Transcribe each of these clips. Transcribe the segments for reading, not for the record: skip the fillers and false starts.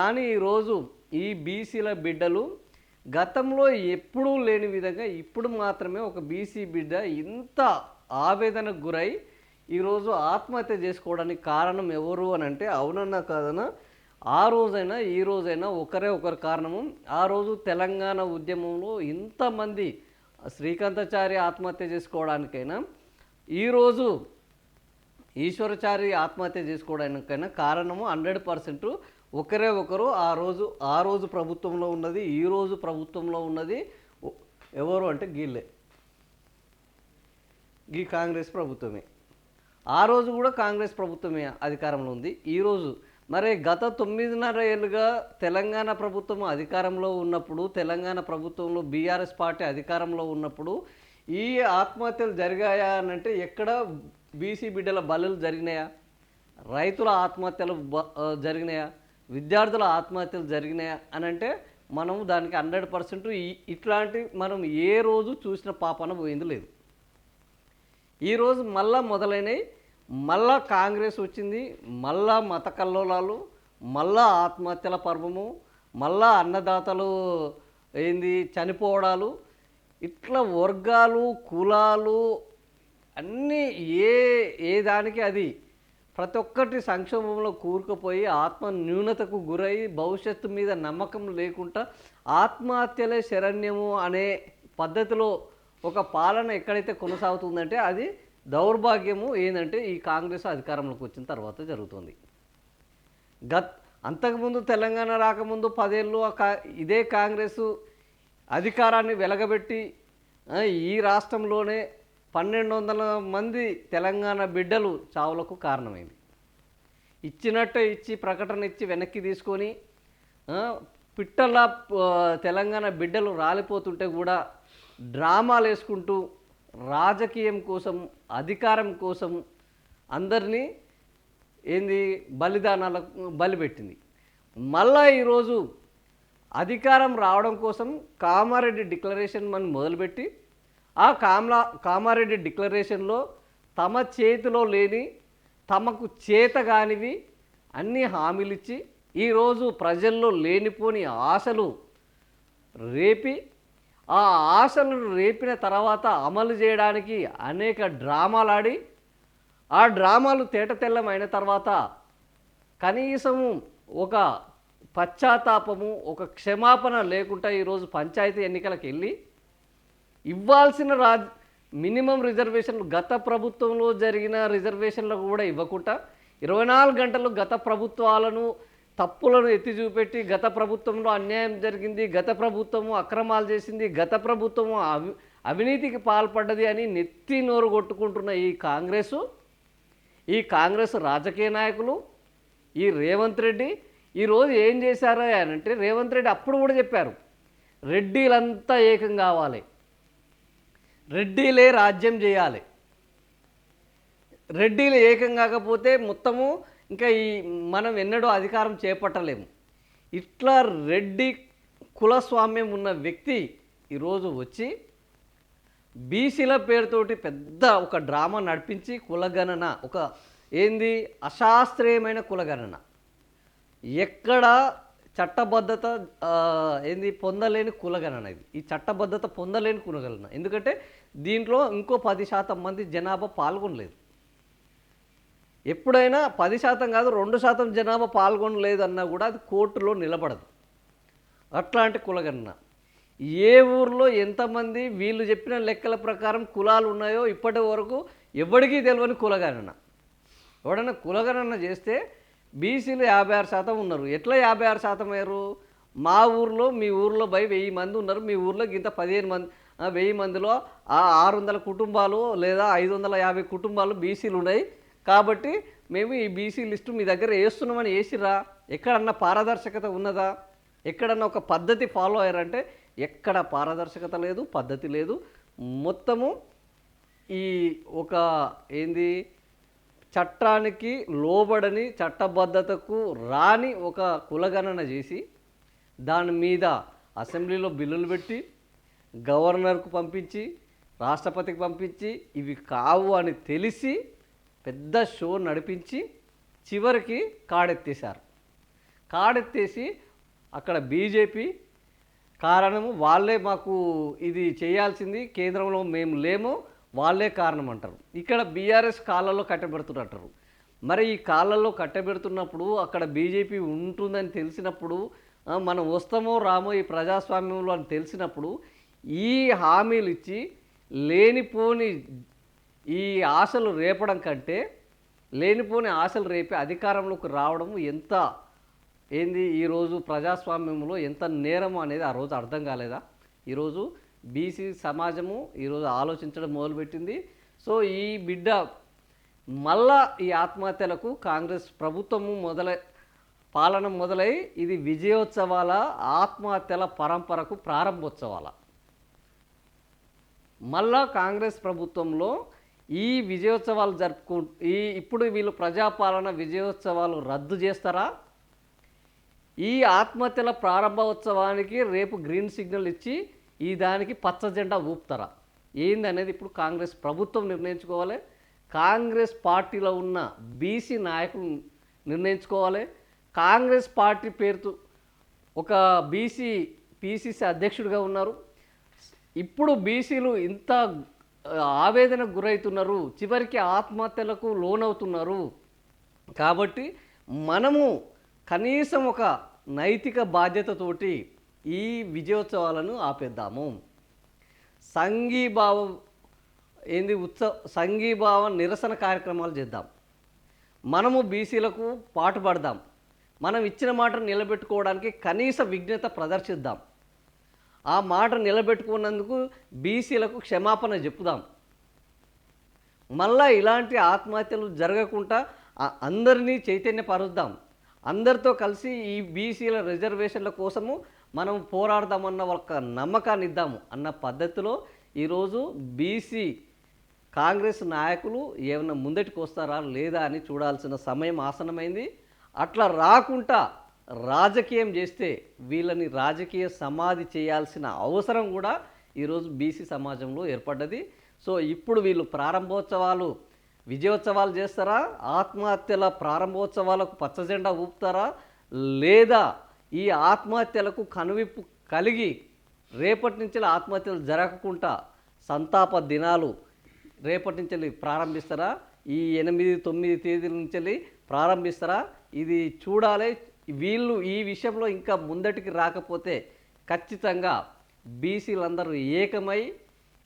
కానీ ఈరోజు ఈ బీసీల బిడ్డలు గతంలో ఎప్పుడూ లేని విధంగా ఇప్పుడు మాత్రమే ఒక బీసీ బిడ్డ ఇంత ఆవేదనకు గురై ఈరోజు ఆత్మహత్య చేసుకోవడానికి కారణం ఎవరు అని అంటే అవునన్నా కాదన్నా ఆ రోజైనా ఈ రోజైనా ఒకరే ఒకరు కారణము. ఆ రోజు తెలంగాణ ఉద్యమంలో ఇంతమంది శ్రీకాంతాచారి ఆత్మహత్య చేసుకోవడానికైనా ఈరోజు ఈశ్వరచారి ఆత్మహత్య చేసుకోవడానికైనా కారణము 100% ఒకరే ఒకరు. ఆ రోజు ప్రభుత్వంలో ఉన్నది, ఈ రోజు ప్రభుత్వంలో ఉన్నది ఎవరు అంటే గీళ్ళే, ఈ కాంగ్రెస్ ప్రభుత్వమే. ఆ రోజు కూడా కాంగ్రెస్ ప్రభుత్వమే అధికారంలో ఉంది. ఈరోజు మరి గత 9.5 ఏళ్ళుగా తెలంగాణ ప్రభుత్వం అధికారంలో ఉన్నప్పుడు, తెలంగాణ ప్రభుత్వంలో బీఆర్ఎస్ పార్టీ అధికారంలో ఉన్నప్పుడు ఈ ఆత్మహత్యలు జరిగాయా అని అంటే ఎక్కడ బీసీ బిడ్డల బలులు జరిగినాయా? రైతుల ఆత్మహత్యలు జరిగినాయా? విద్యార్థుల ఆత్మహత్యలు జరిగినాయా అని అంటే మనం దానికి 100% ఇట్లాంటి మనం ఏ రోజు చూసిన పాపన పోయింది లేదు. ఈరోజు మళ్ళా మొదలైనవి, మళ్ళా కాంగ్రెస్ వచ్చింది, మళ్ళా మత కల్లోలాలు, మళ్ళా ఆత్మహత్యల పర్వము, మళ్ళా అన్నదాతలు చనిపోవడాలు, ఇట్లా వర్గాలు కులాలు అన్నీ ఏ దానికి అది ప్రతి ఒక్కటి సంక్షోభంలో కూరుకుపోయి ఆత్మ న్యూనతకు గురై భవిష్యత్తు మీద నమ్మకం లేకుండా ఆత్మహత్యలే శరణ్యము అనే పద్ధతిలో ఒక పాలన ఎక్కడైతే కొనసాగుతుందంటే అది దౌర్భాగ్యము. ఏంటంటే ఈ కాంగ్రెస్ అధికారంలోకి వచ్చిన తర్వాత జరుగుతుంది. అంతకుముందు తెలంగాణ రాకముందు 10 ఏళ్ళు ఇదే కాంగ్రెస్ అధికారాన్ని వెలగబెట్టి ఈ రాష్ట్రంలోనే 1200 మంది తెలంగాణ బిడ్డలు చావులకు కారణమైంది. ఇచ్చినట్టే ఇచ్చి ప్రకటన ఇచ్చి వెనక్కి తీసుకొని పిట్టల తెలంగాణ బిడ్డలు రాలిపోతుంటే కూడా డ్రామాలు వేసుకుంటూ రాజకీయం కోసం, అధికారం కోసం అందరినీ బలిదానాలకు బలిపెట్టింది. మళ్ళా ఈరోజు అధికారం రావడం కోసం కామారెడ్డి డిక్లరేషన్ మనం మొదలుపెట్టి ఆ కామారెడ్డి డిక్లరేషన్లో తమ చేతిలో లేని, తమకు చేత కానివి అన్ని హామీలు ఇచ్చి ఈరోజు ప్రజల్లో లేనిపోని ఆశలు రేపి, ఆ ఆశలను రేపిన తర్వాత అమలు చేయడానికి అనేక డ్రామాలు ఆడి, ఆ డ్రామాలు తేటతెల్లమైన తర్వాత కనీసము ఒక పశ్చాత్తాపము, ఒక క్షమాపణ లేకుండా ఈరోజు పంచాయతీ ఎన్నికలకు వెళ్ళి ఇవ్వాల్సిన మినిమం రిజర్వేషన్లు గత ప్రభుత్వంలో జరిగిన రిజర్వేషన్లకు కూడా ఇవ్వకుండా 24 గంటలు గత ప్రభుత్వాలను తప్పులను ఎత్తి చూపెట్టి గత ప్రభుత్వంలో అన్యాయం జరిగింది, గత ప్రభుత్వము అక్రమాలు చేసింది, గత ప్రభుత్వము అవినీతికి పాల్పడ్డది అని నెత్తి నోరు కొట్టుకుంటున్న ఈ కాంగ్రెస్ రాజకీయ నాయకులు, ఈ రేవంత్ రెడ్డి ఈరోజు ఏం చేశారు అని అంటే రేవంత్ రెడ్డి అప్పుడు కూడా చెప్పారు, రెడ్డిలంతా ఏకం కావాలి, రెడ్డిలే రాజ్యం చేయాలి, రెడ్డిలు ఏకం కాకపోతే మొత్తము ఇంకా మనం ఎన్నడూ అధికారం చేపట్టలేము. ఇట్లా రెడ్డి కులస్వామ్యం ఉన్న వ్యక్తి ఈరోజు వచ్చి బీసీల పేరుతోటి పెద్ద ఒక డ్రామా నడిపించి కులగణన, ఒక అశాస్త్రీయమైన కులగణన, ఎక్కడ చట్టబద్ధత పొందలేని కులగణన. ఈ చట్టబద్ధత పొందలేని కులగణన. ఎందుకంటే దీంట్లో ఇంకో 10% మంది జనాభా పాల్గొనలేదు. ఎప్పుడైనా 10% కాదు 2% జనాభా పాల్గొనలేదు అన్నా కూడా అది కోర్టులో నిలబడదు. అట్లాంటి కులగణన. ఏ ఊర్లో ఎంతమంది వీళ్ళు చెప్పిన లెక్కల ప్రకారం కులాలు ఉన్నాయో ఇప్పటి వరకు ఎవరికీ తెలియని కులగణన. ఎవడన్నా కులగణన చేస్తే బీసీలు 56% ఉన్నారు. ఎట్లా 56% అయ్యారు? మా ఊర్లో మీ ఊర్లో 1000 మంది ఉన్నారు, మీ ఊర్లో ఇంత 15 మంది, 1000 మందిలో 600 కుటుంబాలు లేదా 550 కుటుంబాలు బీసీలు ఉన్నాయి కాబట్టి మేము ఈ బీసీ లిస్టు మీ దగ్గర వేస్తున్నామని వేసిరా? ఎక్కడన్నా పారదర్శకత ఉన్నదా? ఎక్కడన్నా ఒక పద్ధతి ఫాలో అయ్యారంటే ఎక్కడ పారదర్శకత లేదు, పద్ధతి లేదు. మొత్తము ఈ ఒక చట్టానికి లోబడని, చట్టబద్ధతకు రాని ఒక కులగణన చేసి దాని మీద అసెంబ్లీలో బిల్లులు పెట్టి గవర్నర్కు పంపించి రాష్ట్రపతికి పంపించి ఇవి కావు అని తెలిసి పెద్ద షో నడిపించి చివరికి కాడెత్తేశారు. కాడెత్తేసి అక్కడ బీజేపీ కారణము, వాళ్ళే మాకు ఇది చేయాల్సింది, కేంద్రంలో మేము లేము, వాళ్ళే కారణం అంటారు. ఇక్కడ బీఆర్ఎస్ కాళ్ళలో కట్టబెడుతున్నట్టారు. మరి ఈ కాళ్ళల్లో కట్టబెడుతున్నప్పుడు అక్కడ బీజేపీ ఉంటుందని తెలిసినప్పుడు, మనం వస్తామో రామో ఈ ప్రజాస్వామ్యంలో అని తెలిసినప్పుడు ఈ హామీలు ఇచ్చి లేనిపోని ఈ ఆశలు రేపడం కంటే, లేనిపోని ఆశలు రేపి అధికారంలోకి రావడం ఎంత ఈరోజు ప్రజాస్వామ్యంలో ఎంత నేరము అనేది ఆ రోజు అర్థం కాలేదా? ఈరోజు బీసీ సమాజము ఈరోజు ఆలోచించడం మొదలుపెట్టింది. సో ఈ బిడ్డ మళ్ళా ఈ ఆత్మహత్యలకు కాంగ్రెస్ ప్రభుత్వము పాలన మొదలై ఇది విజయోత్సవాల, ఆత్మహత్యల పరంపరకు ప్రారంభోత్సవాల. మళ్ళా కాంగ్రెస్ ప్రభుత్వంలో ఈ విజయోత్సవాలు ఇప్పుడు వీళ్ళు ప్రజాపాలన విజయోత్సవాలు రద్దు చేస్తారా? ఈ ఆత్మహత్యల ప్రారంభోత్సవానికి రేపు గ్రీన్ సిగ్నల్ ఇచ్చి ఈ దానికి పచ్చ జెండా ఊపుతారా? ఏందనేది ఇప్పుడు కాంగ్రెస్ ప్రభుత్వం నిర్ణయించుకోవాలి. కాంగ్రెస్ పార్టీలో ఉన్న బీసీ నాయకులు నిర్ణయించుకోవాలి. కాంగ్రెస్ పార్టీ పేరుతో ఒక పీసీసీ అధ్యక్షుడిగా ఉన్నారు. ఇప్పుడు బీసీలు ఇంత ఆవేదనకు గురవుతున్నారు, చివరికి ఆత్మహత్యలకు లోనవుతున్నారు. కాబట్టి మనము కనీసం ఒక నైతిక బాధ్యతతోటి ఈ విజయోత్సవాలను ఆపేద్దాము. సంఘీభావ నిరసన కార్యక్రమాలు చేద్దాం. మనము బీసీలకు పాటుపడదాం. మనం ఇచ్చిన మాటను నిలబెట్టుకోవడానికి కనీస విజ్ఞత ప్రదర్శిద్దాం. ఆ మాట నిలబెట్టుకున్నందుకు బీసీలకు క్షమాపణ చెప్పుదాం. మళ్ళా ఇలాంటి ఆత్మహత్యలు జరగకుండా అందరినీ చైతన్యపరుద్దాం. అందరితో కలిసి ఈ బీసీల రిజర్వేషన్ల కోసము మనం పోరాడదామన్న ఒక నమ్మకాన్ని ఇద్దాము అన్న పద్ధతిలో ఈరోజు బీసీ కాంగ్రెస్ నాయకులు ఏమైనా ముందటికి వస్తారా లేదా అని చూడాల్సిన సమయం ఆసనమైంది. అట్లా రాకుండా రాజకీయం చేస్తే వీళ్ళని రాజకీయ సమాధి చేయాల్సిన అవసరం కూడా ఈరోజు బీసీ సమాజంలో ఏర్పడ్డది. సో ఇప్పుడు వీళ్ళు విజయోత్సవాలు చేస్తారా? ఆత్మహత్యల ప్రారంభోత్సవాలకు పచ్చజెండా ఊపుతారా? లేదా ఈ ఆత్మహత్యలకు కనువిప్పు కలిగి రేపటి నుంచి ఆత్మహత్యలు జరగకుండా సంతాప దినాలు రేపటి నుంచి ప్రారంభిస్తారా? ఈ 8-9 తేదీల నుంచి ప్రారంభిస్తారా? ఇది చూడాలి. వీళ్ళు ఈ విషయంలో ఇంకా ముందటికి రాకపోతే ఖచ్చితంగా బీసీలందరూ ఏకమై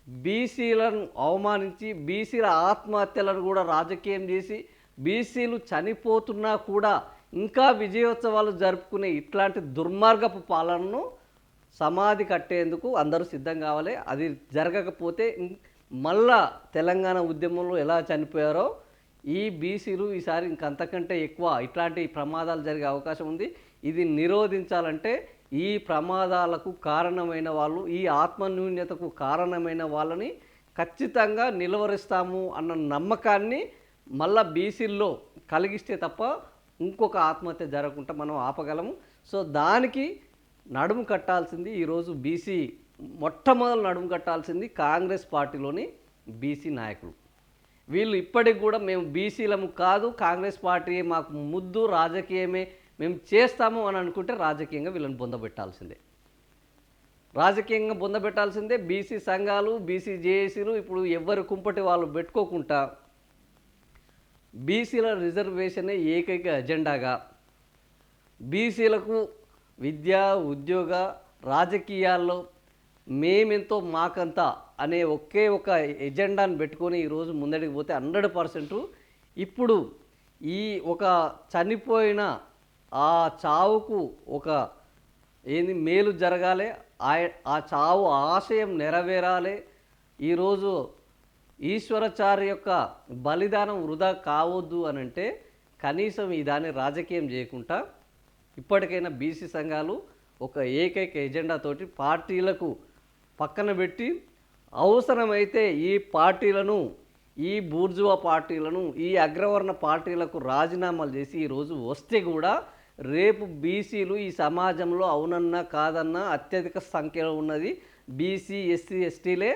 బీసీలను అవమానించి బీసీల ఆత్మహత్యలను కూడా రాజకీయం చేసి బీసీలు చనిపోతున్నా కూడా ఇంకా విజయోత్సవాలు జరుపుకునే ఇట్లాంటి దుర్మార్గపు పాలనను సమాధి కట్టేందుకు అందరూ సిద్ధం కావాలి. అది జరగకపోతే మళ్ళా తెలంగాణ ఉద్యమంలో ఎలా చనిపోయారో ఈ బీసీలు ఈసారి ఇంకంతకంటే ఎక్కువ ఇట్లాంటి ప్రమాదాలు జరిగే అవకాశం ఉంది. ఇది నిరోధించాలంటే ఈ ప్రమాదాలకు కారణమైన వాళ్ళు, ఈ ఆత్మన్యూన్యతకు కారణమైన వాళ్ళని ఖచ్చితంగా నిలువరిస్తాము అన్న నమ్మకాన్ని మళ్ళా బీసీల్లో కలిగిస్తే తప్ప ఇంకొక ఆత్మహత్య జరగకుండా మనం ఆపగలము. సో దానికి నడుము కట్టాల్సింది ఈరోజు బీసీ మొట్టమొదలు నడుము కట్టాల్సింది కాంగ్రెస్ పార్టీలోని బీసీ నాయకులు. వీళ్ళు ఇప్పటికి కూడా మేము బీసీలము కాదు, కాంగ్రెస్ పార్టీ మాకు ముద్దు, రాజకీయమే మేము చేస్తాము అని అనుకుంటే రాజకీయంగా వీళ్ళని బొందబెట్టాల్సిందే. బీసీ సంఘాలు, బీసీ జేఏసీలు ఇప్పుడు ఎవరు కుంపటి వాళ్ళు పెట్టుకోకుండా బీసీల రిజర్వేషనే ఏకైక ఎజెండాగా బీసీలకు విద్య, ఉద్యోగ, రాజకీయాల్లో మేమెంతో మాకంతా అనే ఒకే ఒక ఎజెండాను పెట్టుకొని ఈరోజు ముందడికి పోతే 100% ఇప్పుడు ఈ ఒక చనిపోయిన ఆ చావుకు ఒక మేలు జరగాలి, ఆ చావు ఆశయం నెరవేరాలి. ఈరోజు ఈశ్వరాచార్య యొక్క బలిదానం వృధా కావద్దు అని అంటే కనీసం ఈ దాన్ని రాజకీయం చేయకుండా ఇప్పటికైనా బీసీ సంఘాలు ఒక ఏకైక ఎజెండాతోటి పార్టీలకు పక్కన పెట్టి అవసరమైతే ఈ పార్టీలను, ఈ బూర్జువా పార్టీలను, ఈ అగ్రవర్ణ పార్టీలకు రాజీనామాలు చేసి ఈరోజు వస్తే కూడా రేపు బీసీలు ఈ సమాజంలో అవునన్నా కాదన్నా అత్యధిక సంఖ్యలో ఉన్నది బీసీ, ఎస్సీ, ఎస్టీలే.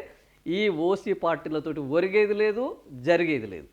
ఈ ఓసీ పార్టీలతోటి ఒరిగేది లేదు, జరిగేది లేదు.